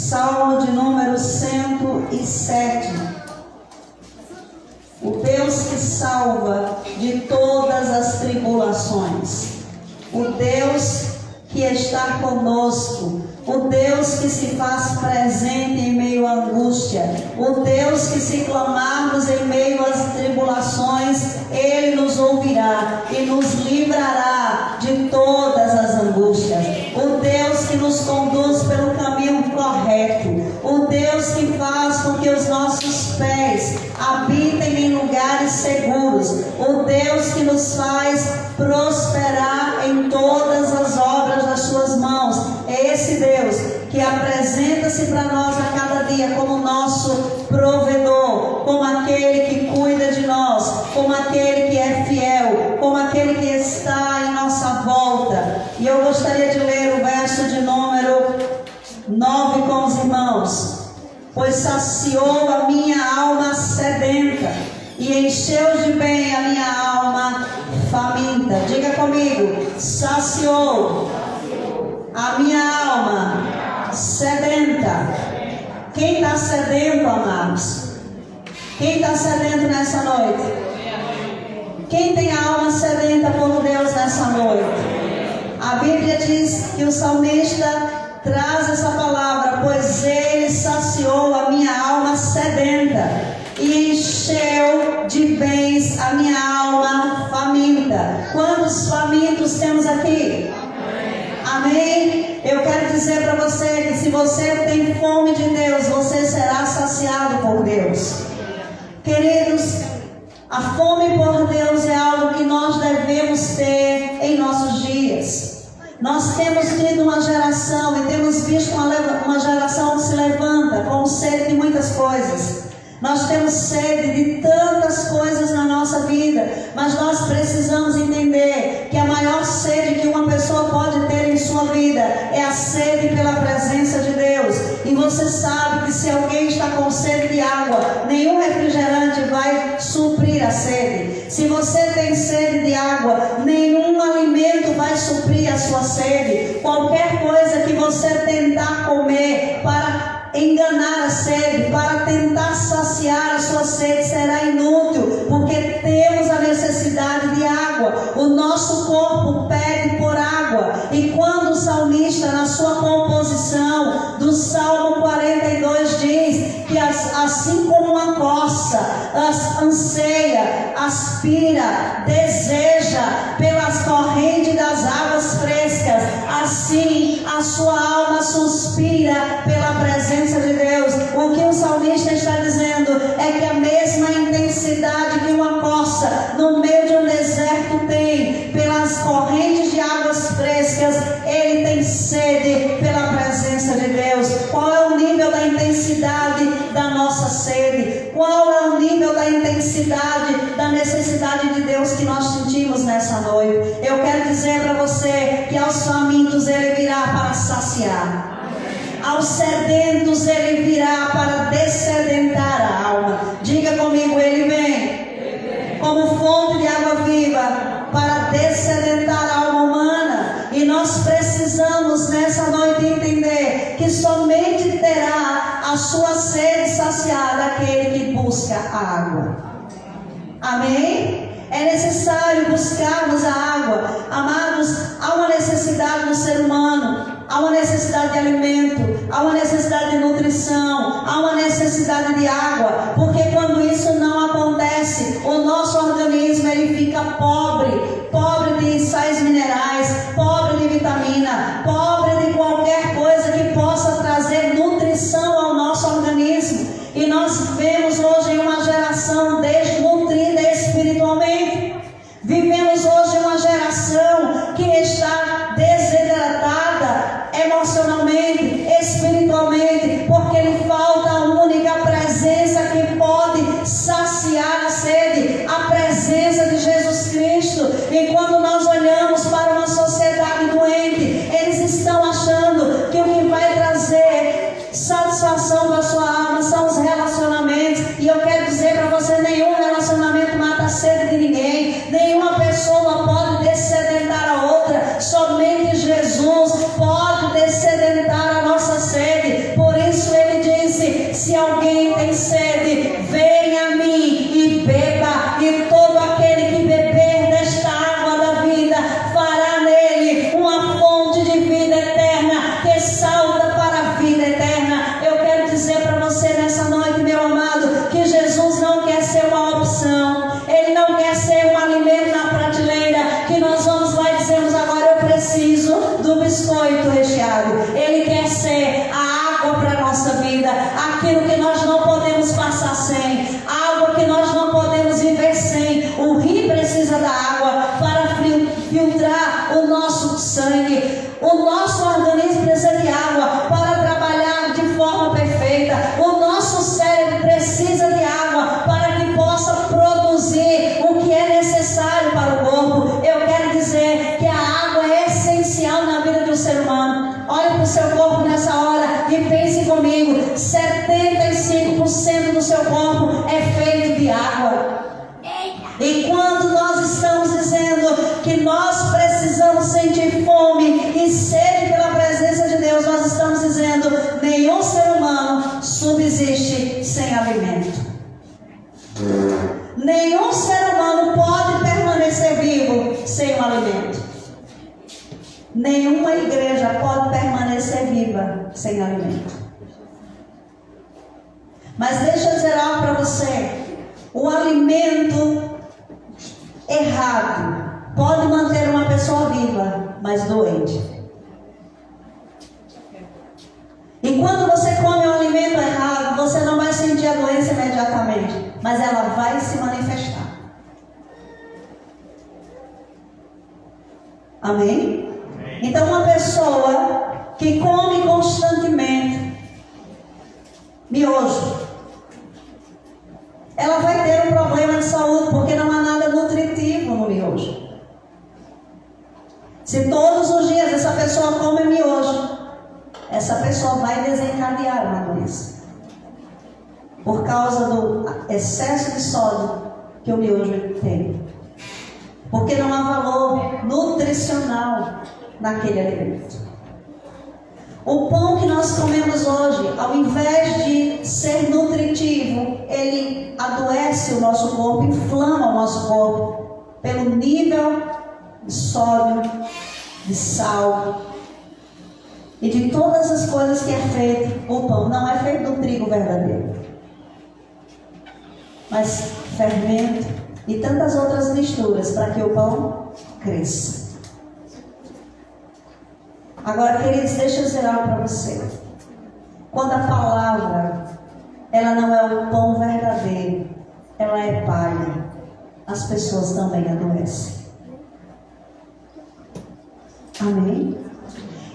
Salmo de número 107. O Deus que salva de todas as tribulações. O Deus que está conosco. O Deus que se faz presente em meio à angústia. O Deus que, se clamarmos em meio às tribulações, Ele nos ouvirá e nos livrará de todas as angústias. O Deus que nos conduz pelo caminho correto. O Deus que faz com que os nossos pés habitem em lugares seguros. O Deus que nos faz prosperar em todas as obras das suas mãos. É esse Deus que apresenta-se para nós a cada dia como nosso provedor, como aquele que cuida de nós, como aquele que é fiel, como aquele que está em nossa volta. E eu gostaria de ler o verso de número 9 com os irmãos. Pois saciou a minha alma sedenta e encheu de bem a minha alma faminta. Diga comigo: saciou a minha alma sedenta. Quem está sedento, amados? Quem está sedento nessa noite? Quem tem a alma sedenta por Deus nessa noite? A Bíblia diz que o salmista traz essa palavra: pois Ele saciou a minha alma sedenta e encheu de bens a minha alma faminta. Quantos famintos temos aqui? Amém? Eu quero dizer para você que se você tem fome de Deus, você será saciado por Deus. Queridos, a fome por Deus é algo que nós devemos ter em nossos dias. Nós temos tido uma geração e temos visto uma geração que se levanta com sede de muitas coisas. Nós temos sede de tantas coisas na nossa vida, mas nós precisamos entender que a maior sede que uma pessoa pode ter em sua vida é a sede pela presença de Deus. E você sabe que se alguém está com sede de água, nenhum refrigerante vai suprir a sede. Se você tem sede de água, nenhum alimento vai suprir a sua sede. Qualquer coisa que você tentar comer para enganar a sede, para tentar saciar a sua sede, será inútil, porque temos a necessidade de água. O nosso corpo pede por água. E quando o salmista, na sua composição do Salmo 42, diz que assim como uma coça anseia, aspira, deseja pelas correntes das águas frescas, assim a sua alma suspira pela presença de Deus. O que o salmista está dizendo é que a mesma intensidade que uma coça no meio de um deserto tem pelas correntes de águas frescas, ele tem sede pela presença de Deus. Qual é o nível da intensidade da nossa sede? Qual é o nível da intensidade da necessidade de Deus que nós sentimos nessa noite? Eu quero dizer para você que aos famintos Ele virá para saciar. Aos sedentos Ele virá para dessedentar a alma. Diga comigo: Ele vem como fonte de água viva para dessedentar a alma humana. E nós precisamos nessa noite entender que somente terá a sua sede saciada aquele que busca a água. Amém? É necessário buscarmos a água. Amados, há uma necessidade do ser humano. Há uma necessidade de alimento, há uma necessidade de nutrição, há uma necessidade de água, porque quando isso não acontece, o nosso organismo ele fica pobre de sais minerais, pobre de vitamina, pobre de qualquer coisa que possa trazer nutrição ao nosso organismo. E nós vivemos hoje uma geração desnutrida espiritualmente. Vivemos hoje uma geração que está desidratada emocionalmente, espiritualmente, porque lhe falta a única presença que pode saciar a sede, a presença de Jesus Cristo. E quando nós olhamos para uma sociedade doente, eles estão achando que o que vai trazer satisfação para a sua alma são os relacionamentos. E eu quero dizer para você: nenhum relacionamento mata a sede de ninguém, nenhuma pessoa pode dessedentar a outra. Somente Jesus pode dessedentar a nossa aquilo que nós não podemos passar sem, água que nós não podemos viver sem. O rim precisa da água para filtrar o nosso sangue. O nosso organismo precisa de água para trabalhar de forma perfeita. O nosso cérebro precisa de água para que possa produzir o que é necessário para o corpo. Eu quero dizer que a água é essencial na vida do ser humano. Olhe para o seu corpo nessa hora e pense comigo: 75% do seu corpo é feito de água. E quando nós estamos dizendo que nós precisamos sentir fome e sede pela presença de Deus, nós estamos dizendo: nenhum ser humano subsiste sem alimento. Nenhum ser humano pode permanecer vivo sem um alimento. Nenhuma igreja pode permanecer viva sem alimento. Mas deixa eu dizer algo para você: o alimento errado pode manter uma pessoa viva, mas doente. E quando você come um alimento errado, você não vai sentir a doença imediatamente, mas ela vai se manifestar. Amém? Então, uma pessoa que come constantemente miojo, ela vai ter um problema de saúde, porque não há nada nutritivo no miojo. Se todos os dias essa pessoa come miojo, essa pessoa vai desencadear uma doença, por causa do excesso de sódio que o miojo tem. Porque não há valor nutricional naquele alimento. O pão que nós comemos hoje, ao invés de ser nutritivo, ele adoece o nosso corpo, inflama o nosso corpo, pelo nível de sódio, de sal e de todas as coisas que é feito o pão. Não é feito do trigo verdadeiro, mas fermento e tantas outras misturas para que o pão cresça. Agora, queridos, deixa eu dizer algo para você. Quando a palavra, ela não é o pão verdadeiro, ela é palha, as pessoas também adoecem. Amém?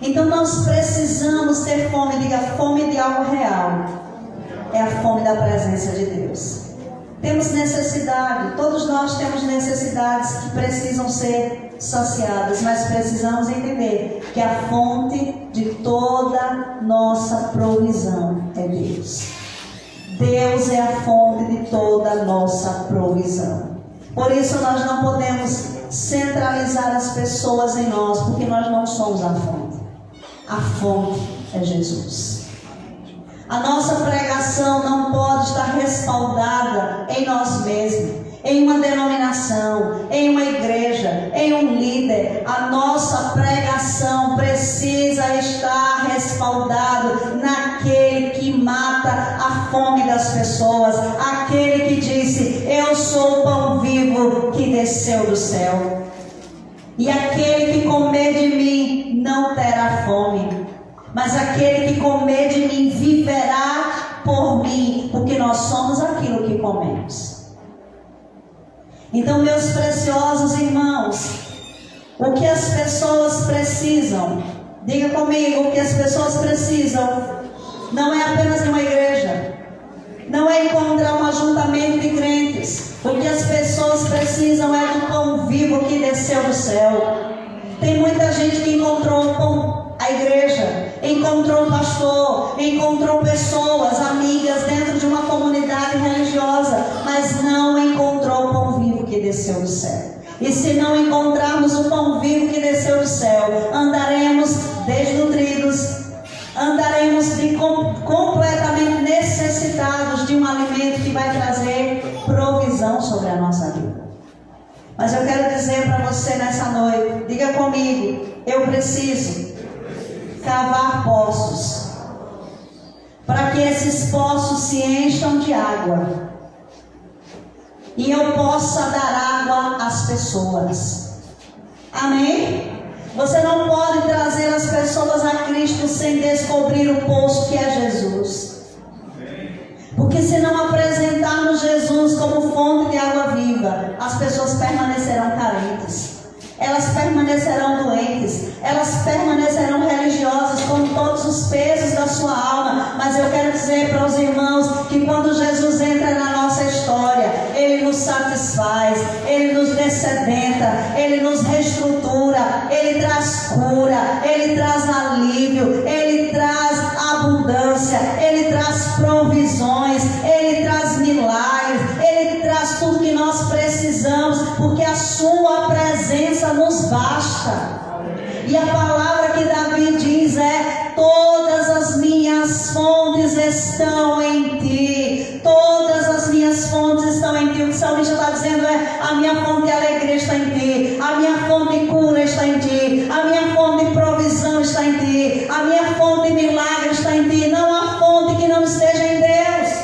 Então nós precisamos ter fome, diga fome de algo real. É a fome da presença de Deus. Temos necessidade, todos nós temos necessidades que precisam ser saciadas, mas precisamos entender que a fonte de toda nossa provisão é Deus. Deus é a fonte de toda nossa provisão. Por isso nós não podemos centralizar as pessoas em nós, porque nós não somos a fonte. A fonte é Jesus. A nossa pregação não pode estar respaldada em nós mesmos, em uma denominação, em uma igreja, em um líder. A nossa pregação precisa estar respaldada naquele que mata a fome das pessoas, aquele que disse: eu sou o pão vivo que desceu do céu, e aquele que comer de mim não terá fome, mas aquele que comer de mim viverá por mim, porque nós somos aquilo que comemos. Então, meus preciosos irmãos, o que as pessoas precisam, diga comigo, o que as pessoas precisam não é apenas uma igreja, não é encontrar um ajuntamento de crentes. O que as pessoas precisam é do pão vivo que desceu do céu. Tem muita gente que encontrou o pão, a igreja, encontrou um pastor, encontrou pessoas, amigas dentro de uma comunidade religiosa, mas não encontrou o pão vivo que desceu do céu. E se não encontrarmos o pão vivo que desceu do céu, andaremos desnutridos, andaremos completamente necessitados de um alimento que vai trazer provisão sobre a nossa vida. Mas eu quero dizer para você nessa noite, diga comigo, eu preciso cavar poços, para que esses poços se encham de água, e eu possa dar água às pessoas. Amém? Você não pode trazer as pessoas a Cristo sem descobrir o poço que é Jesus. Porque se não apresentarmos Jesus como fonte de água viva, as pessoas permanecerão carentes. Elas permanecerão doentes, elas permanecerão religiosas com todos os pesos da sua alma. Mas eu quero dizer para os irmãos que quando Jesus entra na nossa história, Ele nos satisfaz, Ele nos dessedenta, Ele nos reestrutura, Ele traz cura, Ele traz alívio, Ele traz abundância, Ele traz provisões, Ele traz milagres, Ele traz tudo que nós precisamos, porque a sua presença nos basta. E a palavra que Davi diz é: todas as minhas fontes estão em ti. Todas as minhas fontes estão em ti. O que o salmista está dizendo é: a minha fonte de alegria está em ti, a minha fonte de cura está em ti, a minha fonte de provisão está em ti, a minha fonte de milagre está em ti. Não há fonte que não esteja em Deus.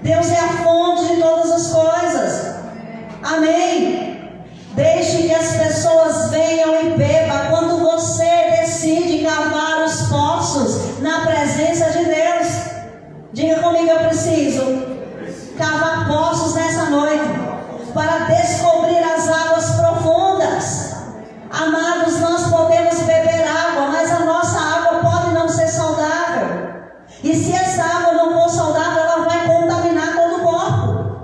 Deus é a fonte de todas as coisas. Amém. Deixe que as pessoas venham e bebam. Quando você decide cavar os poços na presença de Deus, diga comigo: eu preciso cavar poços nessa noite para descobrir as águas profundas. Amados, nós podemos beber água, mas a nossa água pode não ser saudável. E se essa água não for saudável, ela vai contaminar todo o corpo.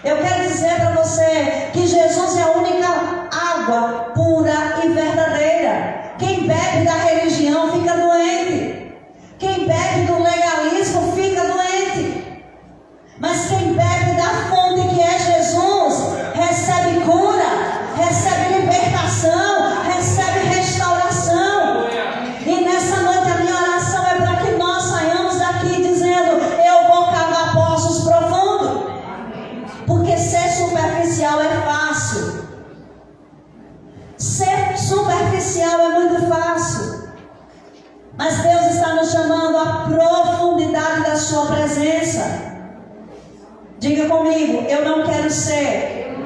Eu quero dizer para você que Jesus é a única água pura e verdadeira. Quem bebe da religião fica doente. Quem bebe do legalismo fica doente. Mas quem bebe da fonte que é Jesus, recebe cura, recebe libertação, recebe restauração. E nessa noite a minha oração é para que nós saiamos daqui dizendo: eu vou cavar poços profundos. Porque ser superficial é fácil. Ser superficial é muito fácil. Mas Deus está nos chamando à profundidade da sua presença. Diga comigo: eu não quero ser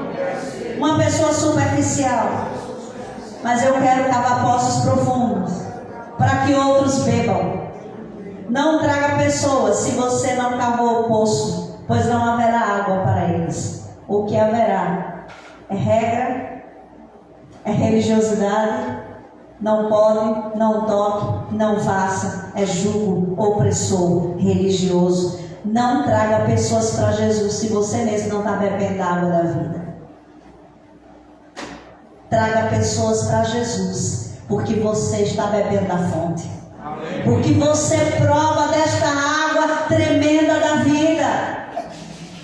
uma pessoa superficial, mas eu quero cavar poços profundos para que outros bebam. Não traga pessoas se você não cavou o poço, pois não haverá água para eles. O que haverá é regra, é religiosidade. Não pode, não toque, não faça. É jugo opressor religioso. Não traga pessoas para Jesus se você mesmo não está bebendo a água da vida. Traga pessoas para Jesus, porque você está bebendo da fonte. Porque você prova desta água tremenda da vida.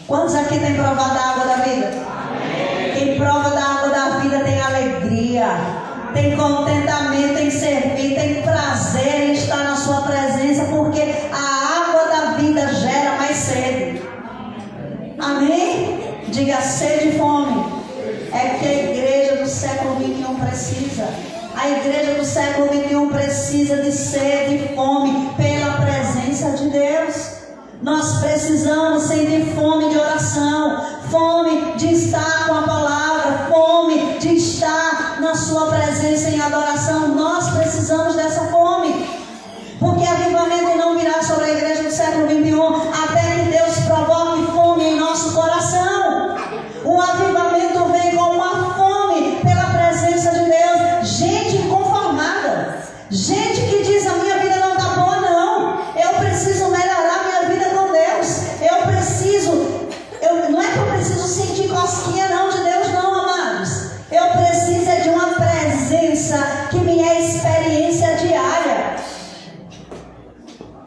Quantos aqui têm provado a água da vida? Quem prova da água da vida tem alegria, tem contentamento, tem servir, tem prazer em estar na sua presença, porque a água da vida gera mais sede. Amém? Diga: sede e fome. É que a igreja do século 21 precisa. A igreja do século 21 precisa de sede e fome pela presença de Deus. Nós precisamos sentir fome de oração, fome de estar com a palavra, fome de estar na sua presença em adoração. Nós precisamos dessa fome, porque avivamento não virá sobre a igreja do século 21 até que Deus provoque fome em nosso coração. O avivamento vem com uma fome pela presença de Deus. Gente inconformada, gente que diz: a minha vida não está boa, não, eu preciso melhorar minha vida com Deus. Não é que eu preciso sentir cosquinha não de Deus, não, amados. Eu preciso de uma presença que me é experiência diária.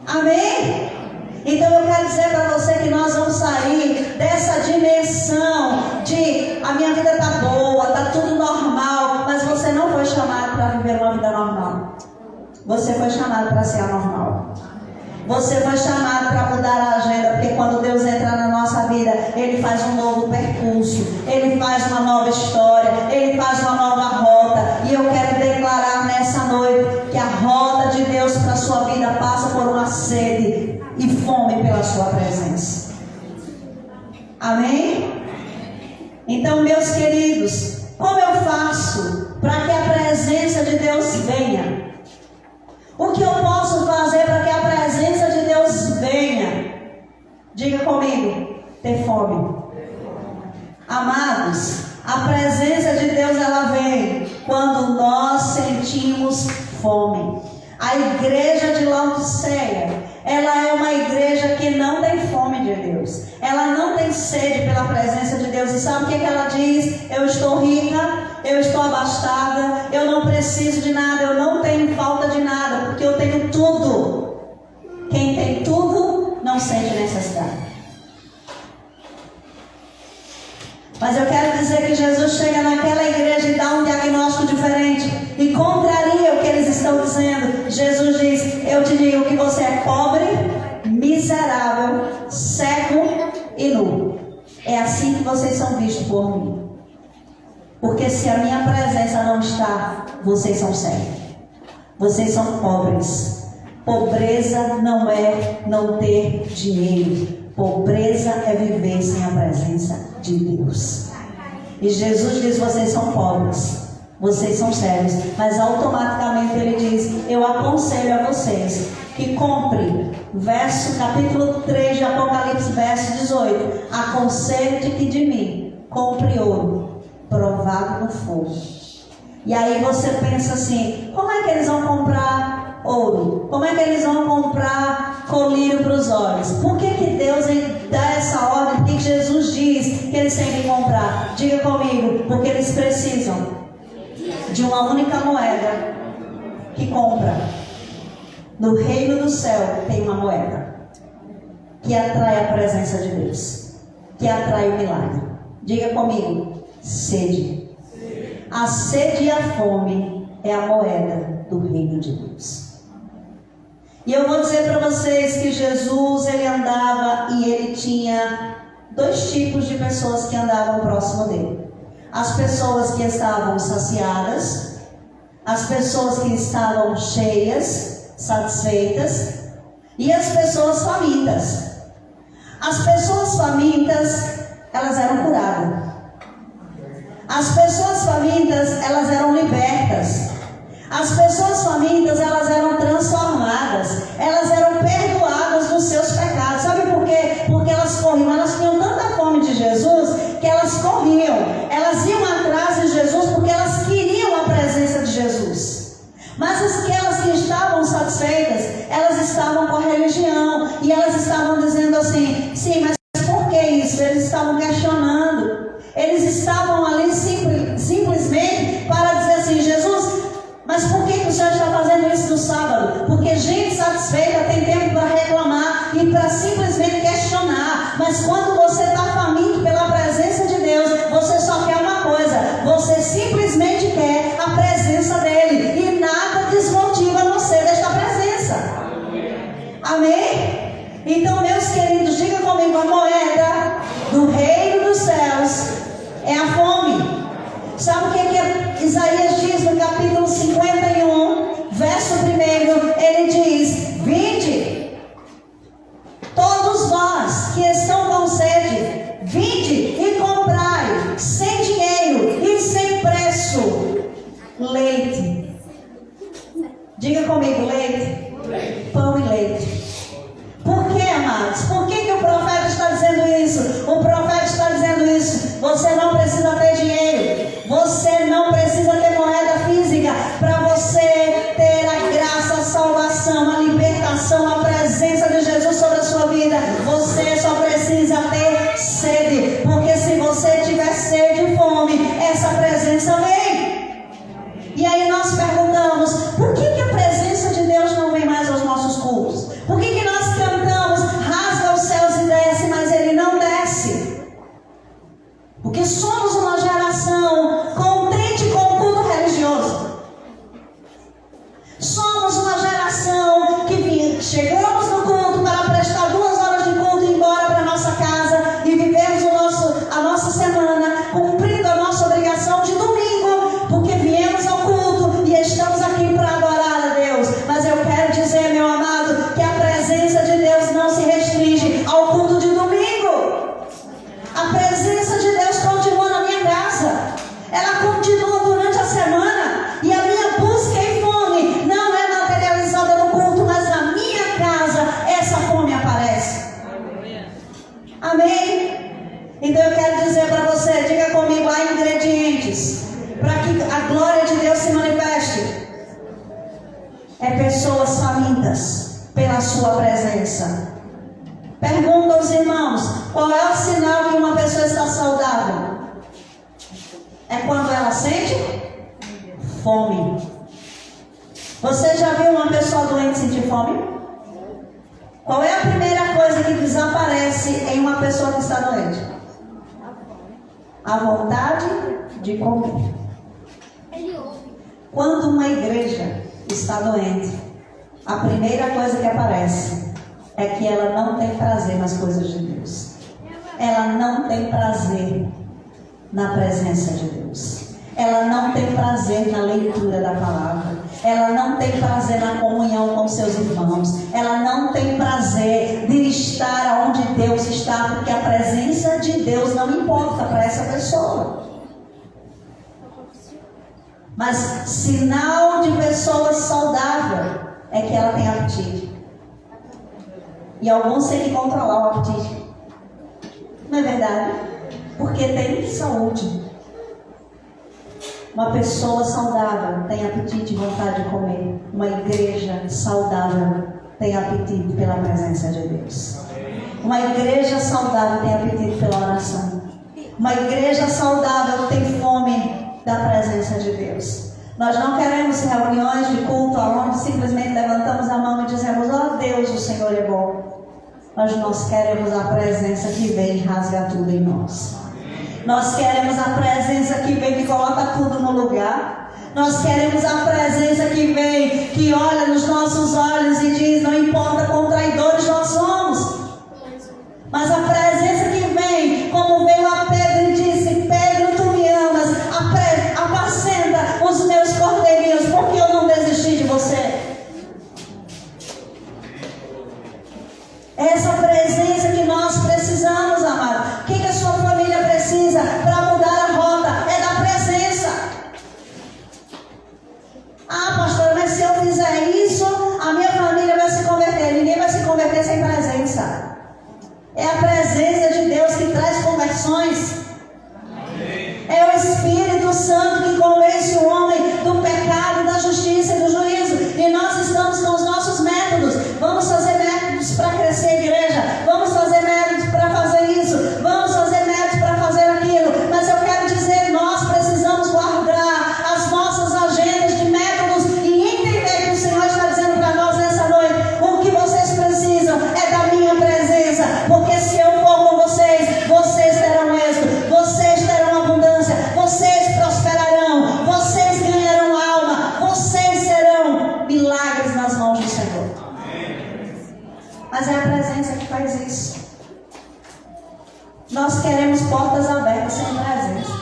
Amém? Então eu quero dizer para você que nós vamos sair dessa dimensão de: a minha vida está boa, está tudo normal. Mas você não foi chamado para viver uma vida normal. Você foi chamado para ser anormal. Você foi chamado para mudar a agenda, porque quando Deus entra na nossa vida, Ele faz um novo percurso, Ele faz uma nova história, Ele faz uma nova rota. E eu quero declarar nessa noite que a rota de Deus para a sua vida passa por uma sede e fome pela sua presença. Amém? Então, meus queridos, como eu faço para que a presença de Deus venha? O que eu posso fazer para que a presença de Deus venha? Diga comigo. fome? Amados, a presença de Deus ela vem quando nós sentimos fome. A igreja de Laodiceia, ela é uma igreja que não tem fome de Deus. Ela não tem sede pela presença de Deus. E sabe o que ela diz? Eu estou rica, eu estou abastada, eu não preciso de nada, eu não tenho falta de nada, porque eu tenho tudo. Quem tem tudo não sente necessidade. Mas eu quero dizer que Jesus chega naquela igreja e dá um diagnóstico diferente e contraria o que eles estão dizendo. Jesus diz: eu te digo que você é pobre, miserável, cego e nu. É assim que vocês são vistos por mim. Porque se a minha presença não está, vocês são cegos. Vocês são pobres. Pobreza não é não ter dinheiro. Pobreza é viver sem a presença de Deus. E Jesus diz: vocês são pobres, vocês são cegos. Mas automaticamente ele diz: eu aconselho a vocês que compre, capítulo 3 de Apocalipse, verso 18: aconselho-te que de mim compre ouro provado no fogo. E aí você pensa assim: como é que eles vão comprar ouro? Como é que eles vão comprar colírio para os olhos? Por que Deus dá essa ordem? Por que Jesus diz que eles têm que comprar? Diga comigo: porque eles precisam de uma única moeda que compra. No reino do céu tem uma moeda que atrai a presença de Deus, que atrai o milagre. Diga comigo: sede. A sede e a fome é a moeda do reino de Deus. E eu vou dizer para vocês que Jesus, ele andava e ele tinha dois tipos de pessoas que andavam próximo dele. As pessoas que estavam saciadas, as pessoas que estavam cheias, satisfeitas, e as pessoas famintas. As pessoas famintas, elas eram curadas. As pessoas famintas, elas eram libertas. As pessoas famintas, elas eram transformadas. Elas eram perdoadas dos seus pecados. Sabe por quê? Porque elas corriam. Elas tinham tanta fome de Jesus que elas corriam. Elas iam atrás de Jesus porque elas queriam a presença de Jesus. Mas aquelas que estavam satisfeitas, elas estavam com a religião. E elas estavam dizendo assim: sim, mas por que isso? Eles estavam questionando. Eles estavam ali simplesmente para dizer assim: Jesus, mas por que o Senhor está fazendo isso no sábado? Porque gente satisfeita tem tempo para reclamar e para simplesmente questionar. Mas quando você está faminto pela presença de Deus, você só quer uma coisa: você simplesmente quer a presença dEle. E nada desmotiva você desta presença. Amém? Então, meus queridos, diga comigo: a moeda do reino dos céus é a fome. Sabe o que Isaías diz no capítulo 51, verso 1? Ele diz: vinde, todos vós que estão com sede, vinde e comprai, sem dinheiro e sem preço, leite. Diga comigo: leite. Pão e leite. Por que, amados? Por que o profeta está dizendo isso? O profeta está dizendo isso: você não precisa ter dinheiro, você não precisa ter moeda física para você ter a graça, a salvação, a libertação, a presença de Jesus sobre a sua vida. Você só precisa ter sede, porque se você tiver sede e fome, essa presença vem. E aí nós perguntamos: por que a presença de Deus não vem mais aos nossos cultos? Por que nós cantamos rasga os céus e desce, mas Ele não desce? Porque somos uma geração contente com o culto religioso. Somos uma geração que chegamos no culto para prestar 2 horas de culto e ir embora para a nossa casa e vivemos a nossa semana cumprindo a nossa obrigação de domingo, porque viemos ao culto e estamos aqui para adorar a Deus. Mas eu quero dizer, meu amado, que a presença de Deus não se restringe ao culto de domingo. A presença de Deus continua na minha casa. Ela continua durante a semana. E a minha busca e fome não é materializada no culto, mas na minha casa essa fome aparece. Amém? Então eu quero dizer para você, diga comigo, há ingredientes para que a glória de Deus se manifeste. É pessoas famintas pela sua presença. Pergunta aos irmãos, qual é o sinal que uma pessoa está saudável? É quando ela sente fome. Você já viu uma pessoa doente sentir fome? Qual é a primeira coisa que desaparece em uma pessoa que está doente? A vontade de comer. Quando uma igreja está doente, a primeira coisa que aparece é que ela não tem prazer nas coisas de Deus. Ela não tem prazer na presença de Deus. Ela não tem prazer na leitura da palavra. Ela não tem prazer na comunhão com seus irmãos. Ela não tem prazer de estar onde Deus está, porque a presença de Deus não importa para essa pessoa. Mas sinal de pessoa saudável é que ela tem apetite. E alguns têm que controlar o apetite. Não é verdade? Porque tem saúde. Uma pessoa saudável tem apetite e vontade de comer. Uma igreja saudável tem apetite pela presença de Deus. Uma igreja saudável tem apetite pela oração. Uma igreja saudável tem fome da presença de Deus. Nós não queremos reuniões de culto onde simplesmente levantamos a mão e dizemos: ó Deus, o Senhor é bom. Nós queremos a presença que vem e rasga tudo em nós. Nós queremos a presença que vem e coloca tudo no lugar. Nós queremos a presença que vem, que olha nos nossos olhos e diz: não importa quão traidores nós somos. Mas a presença que vem, como veio a Pedro e disse: Pedro, tu me amas, apacenta os meus cordeirinhos, porque eu não desisti de você. Essa presença que nós precisamos, amado. O que a sua família precisa para mudar a rota? É da presença. Ah, pastor, mas se eu fizer isso, a minha família vai se converter. Ninguém vai se converter sem presença. É a presença de Deus que traz conversões. É o Espírito Santo que convence o homem do pecado, da justiça e do juízo. E nós estamos com os nossos métodos. Vamos fazer métodos para crescer a igreja. Vamos fazer métodos para fazer isso. Vamos fazer métodos para fazer aquilo. Mas eu quero dizer, nós precisamos guardar as nossas agendas de métodos e entender que o Senhor está dizendo para nós nessa noite: o que vocês precisam é da minha presença. Porque se eu for com vocês, vocês terão êxito, vocês terão abundância, vocês prosperarão, vocês ganharão alma, vocês serão milagres nas mãos do Senhor. Mas é a presença que faz isso. Nós queremos portas abertas sem presença.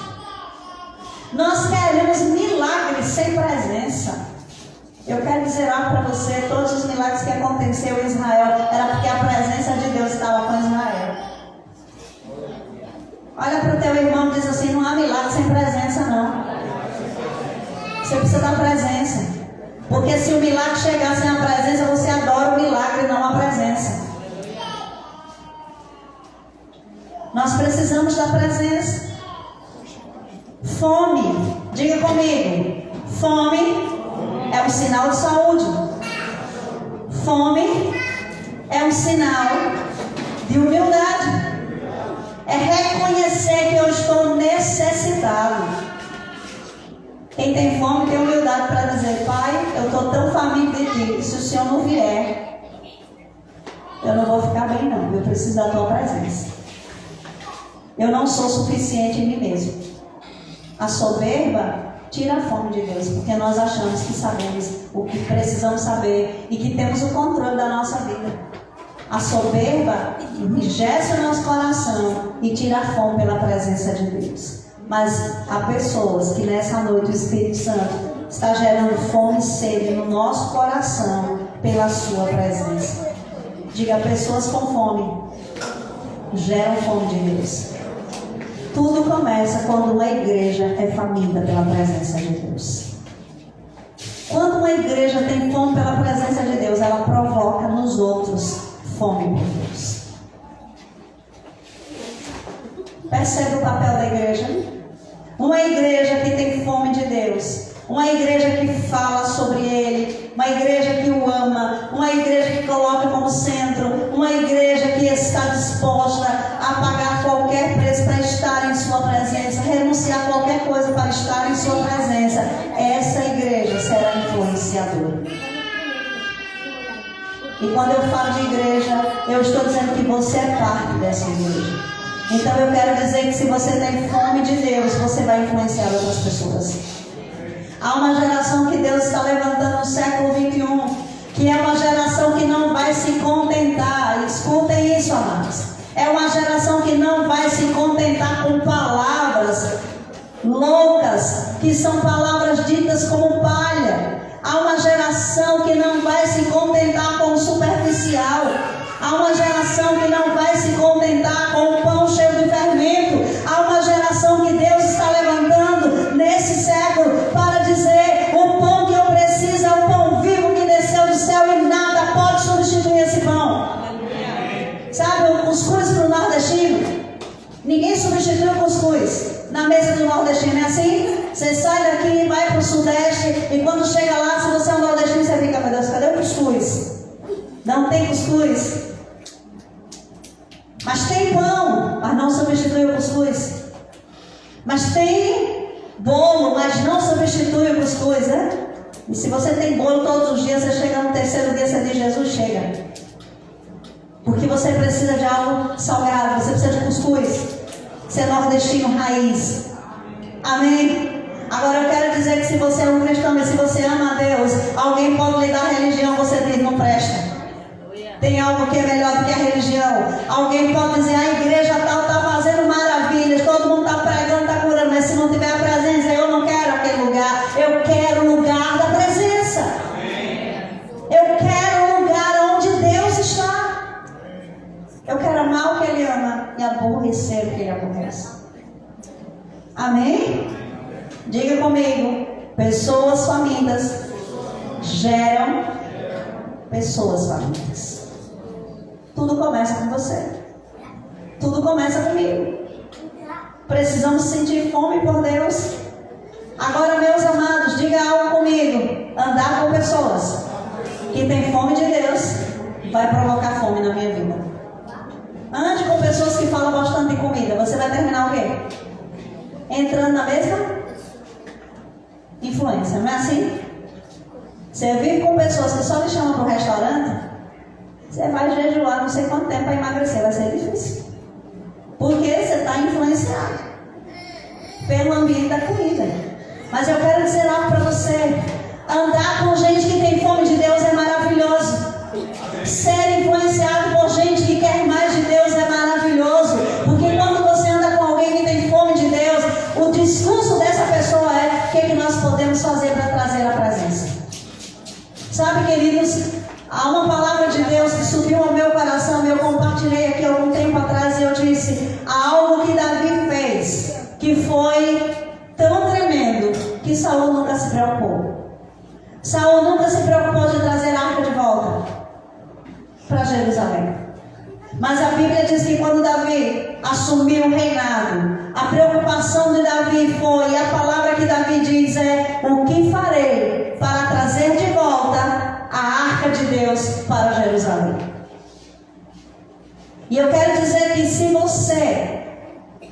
Nós queremos milagres sem presença. Eu quero dizer algo para você: todos os milagres que aconteceram em Israel era porque a presença de Deus estava com Israel. Olha para o teu irmão e diz assim: não há milagre sem presença, não. Você precisa da presença. Porque se o milagre chegar sem a presença, você adora o milagre, não a presença. Nós precisamos da presença. Fome, diga comigo: fome é um sinal de saúde. Fome é um sinal de humildade. É reconhecer que eu estou necessitado. Quem tem fome tem humildade para dizer: Pai, eu estou tão faminto de ti, que se o Senhor não vier, eu não vou ficar bem não. Eu preciso da tua presença. Eu não sou suficiente em mim mesmo. A soberba tira a fome de Deus, porque nós achamos que sabemos o que precisamos saber e que temos o controle da nossa vida. A soberba enrijece o nosso coração e tira a fome pela presença de Deus. Mas há pessoas que nessa noite o Espírito Santo está gerando fome e sede no nosso coração pela sua presença. Diga: pessoas com fome geram fome de Deus. Tudo começa quando uma igreja é faminta pela presença de Deus. Quando uma igreja tem fome pela presença de Deus, ela provoca nos outros fome por Deus. Percebe o papel da igreja? Uma igreja que tem fome de Deus, uma igreja que fala sobre Ele, uma igreja que o ama, uma igreja que coloca como centro, uma igreja que está disposta a pagar qualquer preço para estar em sua presença, renunciar a qualquer coisa para estar em sua presença. Essa igreja será influenciadora. E quando eu falo de igreja, eu estou dizendo que você é parte dessa igreja. Então eu quero dizer que se você tem fome de Deus, você vai influenciar outras pessoas. Há uma geração que Deus está levantando no século 21, que é uma geração que não vai se contentar. Escutem isso, amados. É uma geração que não vai se contentar com palavras loucas, que são palavras ditas como palha. Há uma geração que não vai se contentar com o superficial. Há uma geração que não vai se contentar com o pão cheio de fermento. Há uma geração que Deus está levantando nesse século para dizer: o pão que eu preciso é o pão vivo que desceu do céu e nada pode substituir esse pão. Sabe o cuscuz para o nordestino? Ninguém substitui o cuscuz na mesa do nordestino, é assim? Você sai daqui, vai para o sudeste e quando chega lá, se você é um nordestino, você fica: meu Deus, cadê o cuscuz? Não tem cuscuz. Mas tem pão, mas não substitui o cuscuz. Mas tem bolo, mas não substitui o cuscuz, né? E se você tem bolo todos os dias, você chega no terceiro dia, você diz: Jesus, chega. Porque você precisa de algo salgado, você precisa de cuscuz. Você é nordestino raiz. Amém? Agora eu quero dizer que se você é um cristão e se você ama a Deus, alguém pode lhe dar religião, você diz: não presta. Tem algo que é melhor do que a religião. Alguém pode dizer: a igreja tal está fazendo maravilhas, todo mundo está pregando, está curando, mas se não tiver a presença, eu não quero aquele lugar. Eu quero o lugar da presença. Eu quero o lugar onde Deus está. Eu quero amar o que Ele ama e aborrecer o que Ele aborrece. Amém? Diga comigo: pessoas famintas geram pessoas famintas. Tudo começa com você. Tudo começa comigo. Precisamos sentir fome por Deus. Agora, meus amados, diga algo comigo: andar com pessoas que têm fome de Deus vai provocar fome na minha vida. Ande com pessoas que falam bastante de comida. Você vai terminar o quê? Entrando na mesma influência, não é assim? Você vive com pessoas que só lhe chamam para o restaurante, você vai jejuar não sei quanto tempo para emagrecer, vai ser difícil. Porque você está influenciado pelo ambiente da comida. Mas eu quero dizer algo para você: andar com gente que tem fome de Deus é maravilhoso. Ser influenciado por gente que quer mais de Deus é maravilhoso. Porque quando você anda com alguém que tem fome de Deus, o discurso dessa pessoa é: o que nós podemos fazer para trazer a presença? Sabe, queridos, há uma palavra de Deus que subiu ao meu coração e eu compartilhei aqui algum tempo atrás e eu disse: há algo que Davi fez que foi tão tremendo que Saul nunca se preocupou. Saul nunca se preocupou de trazer a arca de volta para Jerusalém. Mas a Bíblia diz que quando Davi assumiu o reinado, a preocupação de Davi foi, e a palavra que Davi diz é: o que farei para trazer de volta a arca de Deus para Jerusalém? E eu quero dizer que se você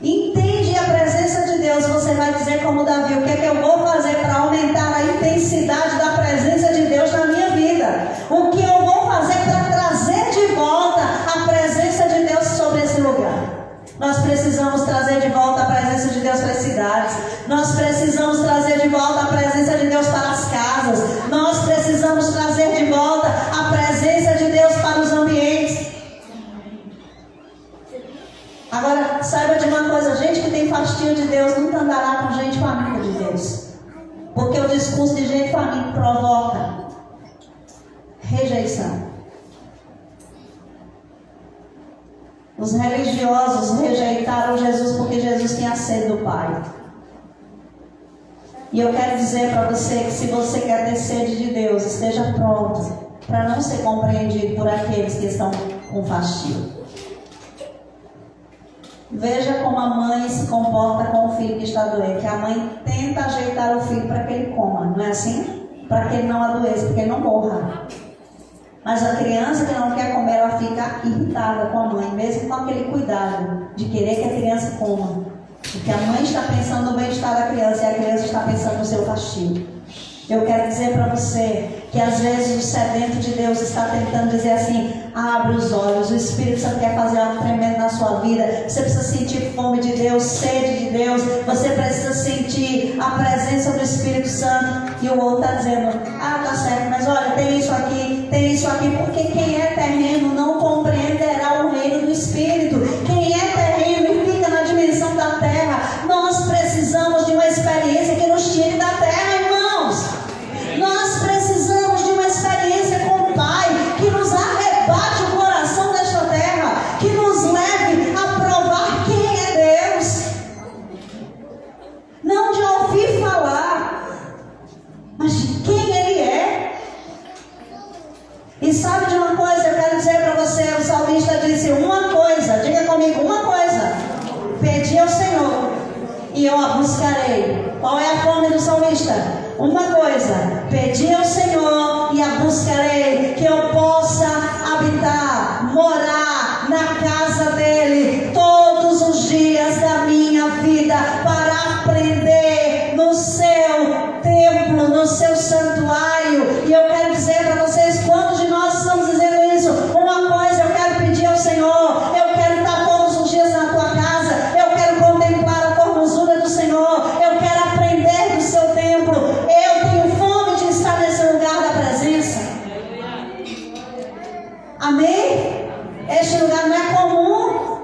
entende a presença de Deus, você vai dizer como Davi: o que é que eu vou fazer para aumentar a intensidade da presença de Deus na minha vida? O que eu vou fazer para trazer de volta a presença de Deus sobre esse lugar? Nós precisamos trazer de volta a presença de Deus para as cidades. Nós precisamos trazer de volta a presença de Deus para as casas. Nós precisamos trazer de volta a presença de Deus para os ambientes. Agora, saiba de uma coisa: gente que tem fastio de Deus nunca andará com gente faminta de Deus. Porque o discurso de gente faminta provoca rejeição. Os religiosos rejeitaram Jesus porque Jesus tinha sede do Pai. E eu quero dizer para você que se você quer ter sede de Deus, esteja pronto para não ser compreendido por aqueles que estão com fastio. Veja como a mãe se comporta com o filho que está doente. A mãe tenta ajeitar o filho para que ele coma, não é assim? Para que ele não adoeça, porque ele não morra. Mas a criança que não quer comer, ela fica irritada com a mãe, mesmo com aquele cuidado de querer que a criança coma. Porque a mãe está pensando no bem-estar da criança e a criança está pensando no seu castigo. Eu quero dizer para você que às vezes o sedento de Deus está tentando dizer assim: abre os olhos, o Espírito Santo quer fazer algo tremendo na sua vida. Você precisa sentir fome de Deus, sede de Deus. Você precisa sentir a presença do Espírito Santo. E o outro está dizendo: ah, tá certo, mas olha, tem isso aqui, porque quem é terreno não compreenderá o reino do Espírito. Quem é terreno e fica na dimensão da terra, nós precisamos de uma experiência que nos tire da terra, irmãos. Nós precisamos de uma experiência com o Pai, que nos arrebate o coração desta terra, que nos leve a provar quem é Deus. Não de ouvir falar, mas de quem Ele é. E sabe de uma coisa, eu quero dizer para você, o salmista disse uma coisa, diga comigo, uma coisa: pedi ao Senhor e eu a buscarei. Qual é a fome do salmista? Uma coisa: pedi ao Senhor e a buscarei, que eu possa habitar, morar na casa dEle todos os dias da minha vida, para aprender no seu templo, no seu santuário. E eu quero dizer para vocês, quantos de nós estamos dizendo isso? Uma coisa eu quero pedir ao Senhor: eu quero estar todos os dias na tua casa, eu quero contemplar a formosura do Senhor, eu quero aprender do seu templo, eu tenho fome de estar nesse lugar da presença. Amém? Este lugar não é comum.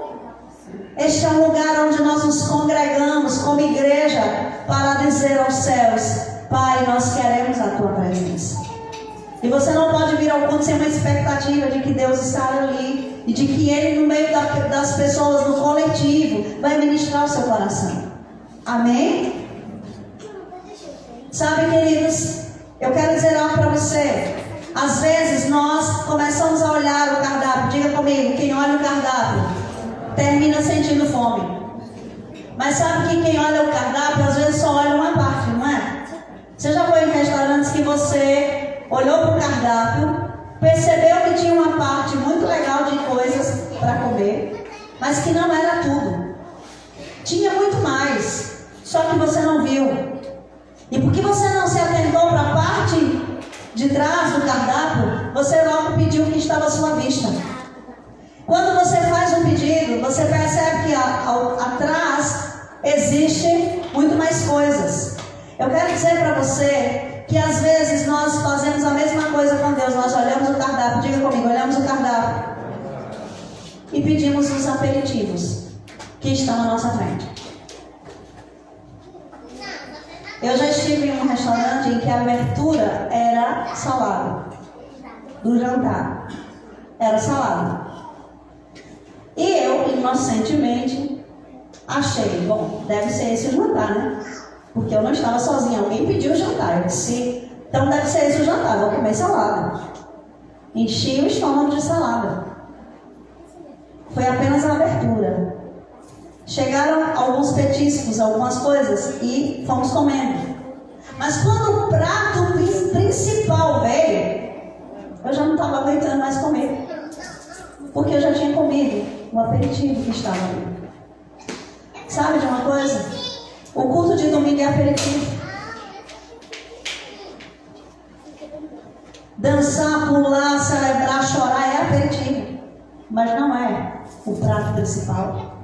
Este é um lugar onde nós nos congregamos como igreja para dizer aos céus: Pai, nós queremos a tua presença. E você não pode vir ao culto sem uma expectativa de que Deus está ali e de que Ele, no meio das pessoas, no coletivo, vai ministrar o seu coração. Amém? Sabe, queridos, eu quero dizer algo para você. Às vezes nós começamos a olhar o cardápio. Diga comigo, quem olha o cardápio termina sentindo fome. Mas sabe que quem olha o cardápio às vezes só olha uma parte, não é? Você já foi em restaurantes que você olhou para o cardápio, percebeu que tinha uma parte muito legal de coisas para comer, mas que não era tudo. Tinha muito mais, só que você não viu. E porque você não se atentou para a parte de trás do cardápio, você logo pediu o que estava à sua vista. Quando você faz um pedido, você percebe que atrás existe muito mais coisas. Eu quero dizer para você que às vezes nós fazemos a mesma coisa com Deus. Nós olhamos o cardápio, diga comigo, olhamos o cardápio e pedimos os aperitivos que estão à nossa frente. Eu já estive em um restaurante em que a abertura era salada. Do jantar era salada. E eu, inocentemente, achei, bom, deve ser esse o jantar, né? Porque eu não estava sozinha, alguém pediu o jantar. Eu disse, então deve ser esse o jantar, vou comer salada. Enchi o estômago de salada. Foi apenas a abertura. Chegaram alguns petiscos, algumas coisas, e fomos comendo. Mas quando o prato principal veio, eu já não estava aguentando mais comer. Porque eu já tinha comido o aperitivo que estava ali. Sabe de uma coisa? O culto de domingo é aperitivo. Dançar, pular, celebrar, chorar é aperitivo. Mas não é o prato principal.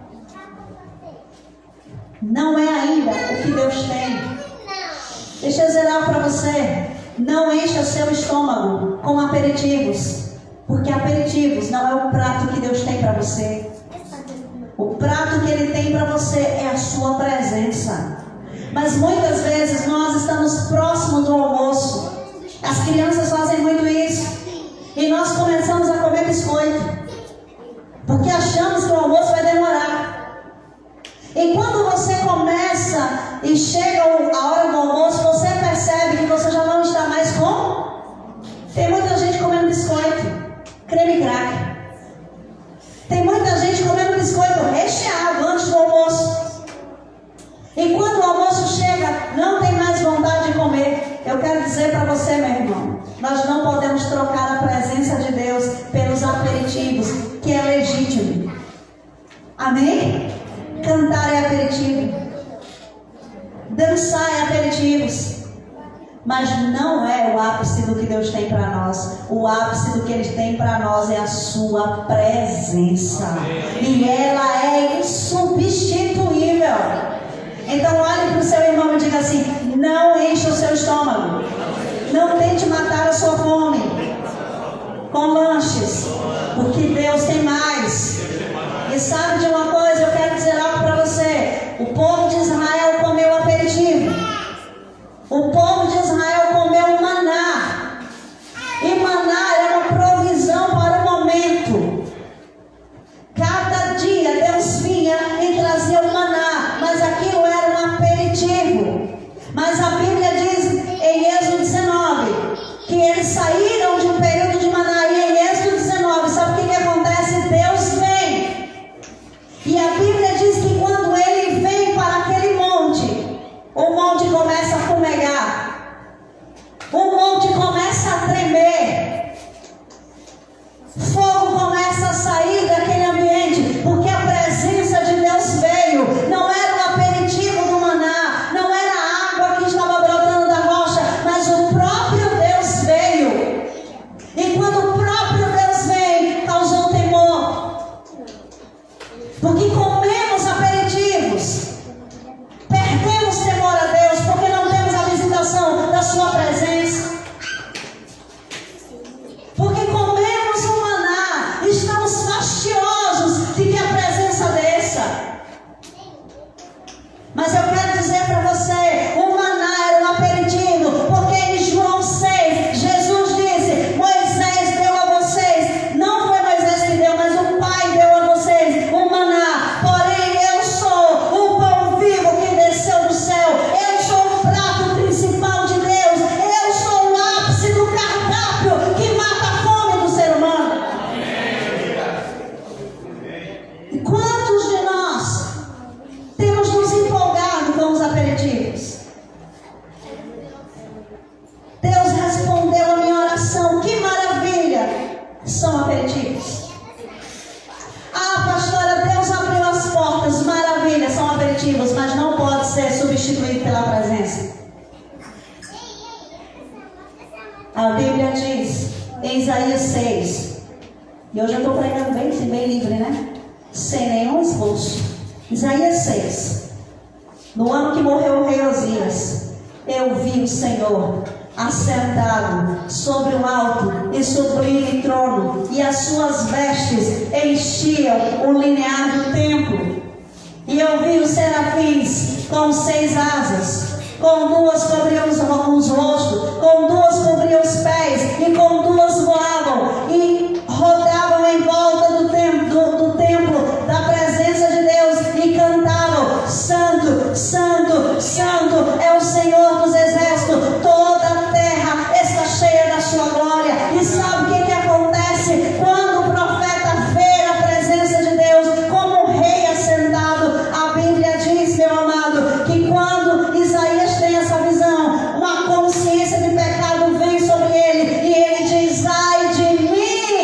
Não é ainda o que Deus tem. Deixa eu dizer algo para você. Não encha seu estômago com aperitivos. Porque aperitivos não é o prato que Deus tem para você. O prato que Ele tem para você é a sua presença. Mas muitas vezes nós estamos próximos do almoço. As crianças fazem muito isso. E nós começamos a comer biscoito. Porque achamos que o almoço vai demorar. E quando você começa e chega a hora do almoço, você percebe que você já não está mais com. Tem muita gente comendo biscoito, creme crack. Tem muita gente comendo biscoito recheado antes dizer para você, meu irmão, nós não podemos trocar a presença de Deus pelos aperitivos, que é legítimo. Amém? Cantar é aperitivo, dançar é aperitivos, mas não é o ápice do que Deus tem para nós. O ápice do que Ele tem para nós é a sua presença, e ela é insubstituível. Então olhe para o seu irmão e diga assim: não encha o seu estômago, não tente matar a sua fome com lanches, porque Deus tem mais. E sabe de uma coisa, eu quero dizer algo para você: o povo de Israel comeu aperitivo, o povo de Israel comeu maná, e maná era uma provisão para o momento. Cada dia Deus vinha e trazia o maná, mas aquilo era um aperitivo. Mas a Bíblia diz em Êxodo 19 que eles saíram de um período de maná, e em Êxodo 19, sabe o que acontece? Deus vem. E a Bíblia diz que quando Ele vem para aquele monte, o monte começa a fumegar, o monte começa a tremer, fogo começa a sair daquele ambiente, porque a presença de Deus veio. Não era o aperitivo do maná, não era a água que estava brotando da rocha, mas o próprio Deus veio. E quando o próprio Deus vem, causou temor, porque comemos aperitivos, perdemos temor a Deus, porque não temos a visitação da sua presença, porque comemos o maná, estamos fastiosos de que a presença desça. Mas eu quero dizer para você, o maná era um aperitivo, porque em João 6, Jesus disse: Moisés deu a vocês, não foi Moisés que deu, mas o Pai deu a vocês o maná, porém eu sou o pão vivo que desceu do céu, eu sou o prato principal de Deus, eu sou o ápice do cardápio que mata a fome do ser humano. E quantos de nós temos nos empolgado com os aperitivos? Deus respondeu a minha oração, que maravilha, são aperitivos. Ah, pastora, Deus abriu as portas, maravilha, são aperitivos, mas não pode ser substituído pela presença. A Bíblia diz em Isaías 6, e hoje eu estou pregando bem livre, né? Sem nenhum esboço. Isaías 6, no ano que morreu o rei Osias, eu vi o Senhor assentado sobre um alto e sublime trono, e as suas vestes enchiam o linear do templo. E eu vi os serafins com 6 asas, com 2 cobriam os rostos, com 2 cobriam os pés, e com 2 voavam, e rodavam em volta do templo da presença de Deus, e cantavam: Santo, Santo, Santo é o Senhor dos exércitos, toda a terra está cheia da sua glória. E sabe o que acontece quando o profeta vê a presença de Deus como um rei assentado? A Bíblia diz, meu amado, que quando Isaías tem essa visão, uma consciência de pecado vem sobre ele, e ele diz: ai de mim,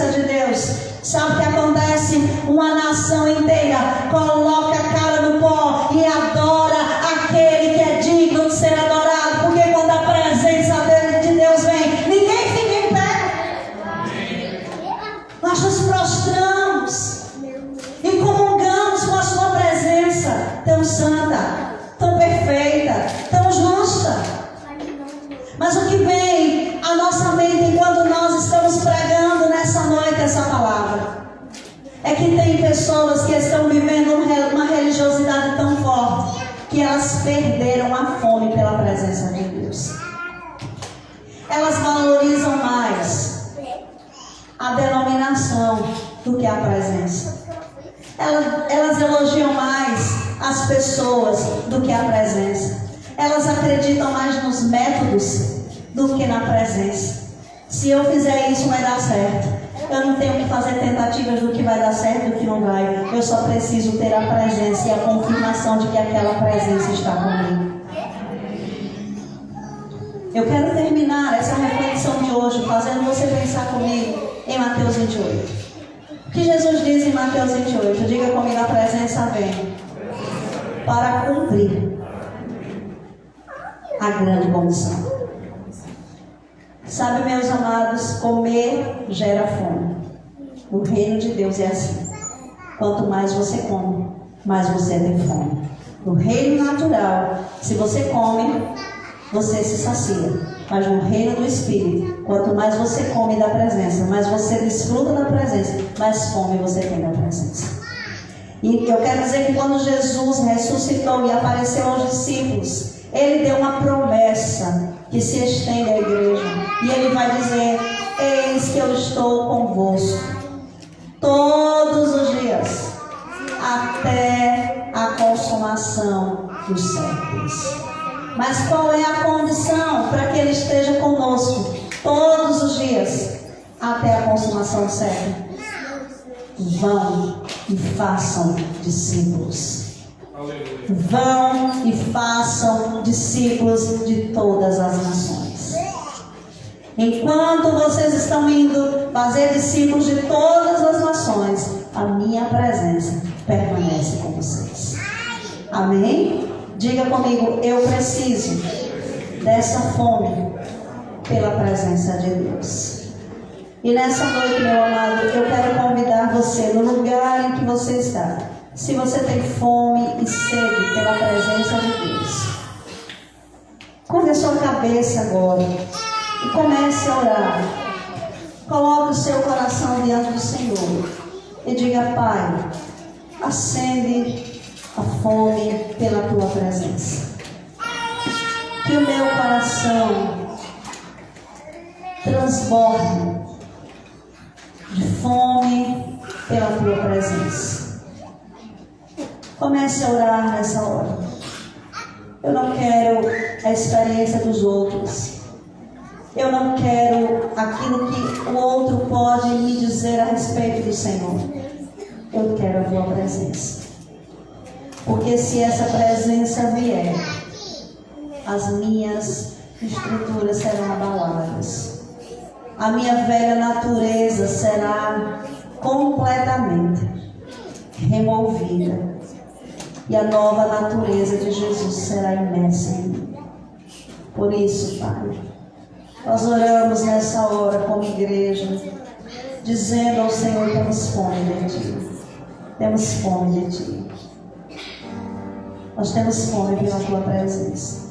presença de Deus, sabe o que acontece? Uma nação inteira coloca a cara no pó e adora aquele que é digno de ser adorado, porque quando a presença de Deus vem, ninguém fica em pé. Nós nos prostramos e comungamos com a sua presença tão santa, tão perfeita, tão justa. Mas o que vem à nossa mente enquanto nós estamos pregando nessa noite essa palavra é que tem pessoas que estão vivendo uma religiosidade tão forte que elas perderam a fome pela presença de Deus. Elas valorizam mais a denominação do que a presença. Elas elogiam mais as pessoas do que a presença. Elas acreditam mais nos métodos do que na presença. Se eu fizer isso, vai dar certo. Eu não tenho que fazer tentativas do que vai dar certo e do que não vai. Eu só preciso ter a presença e a confirmação de que aquela presença está comigo. Eu quero terminar essa reflexão de hoje fazendo você pensar comigo em Mateus 28. O que Jesus diz em Mateus 28? Diga comigo: a presença vem para cumprir a grande comissão. Sabe, meus amados, comer gera fome. No reino de Deus é assim. Quanto mais você come, mais você tem fome. No reino natural, se você come, você se sacia. Mas no reino do Espírito, quanto mais você come da presença, mais você desfruta da presença, mais fome você tem da presença. E eu quero dizer que quando Jesus ressuscitou e apareceu aos discípulos, Ele deu uma promessa que se estende à igreja. E Ele vai dizer: eis que eu estou convosco todos os dias, até a consumação dos séculos. Mas qual é a condição para que Ele esteja conosco todos os dias, até a consumação do século? Vão e façam discípulos. Vão e façam discípulos de todas as nações. Enquanto vocês estão indo fazer discípulos de todas as nações, a minha presença permanece com vocês. Amém? Diga comigo: eu preciso dessa fome pela presença de Deus. E nessa noite, meu amado, eu quero convidar você, no lugar em que você está, se você tem fome e sede pela presença de Deus, curve a sua cabeça agora e comece a orar. Coloque o seu coração diante do Senhor e diga: Pai, acende a fome pela Tua presença. Que o meu coração transborde de fome pela Tua presença. Comece a orar nessa hora. Eu não quero a experiência dos outros. Eu não quero aquilo que o outro pode me dizer a respeito do Senhor. Eu quero a Tua presença. Porque se essa presença vier, as minhas estruturas serão abaladas. A minha velha natureza será completamente removida. E a nova natureza de Jesus será imersa em mim. Por isso, Pai, nós oramos nessa hora como igreja, dizendo ao Senhor: temos fome de Ti. Temos fome de Ti. Nós temos fome pela Tua presença.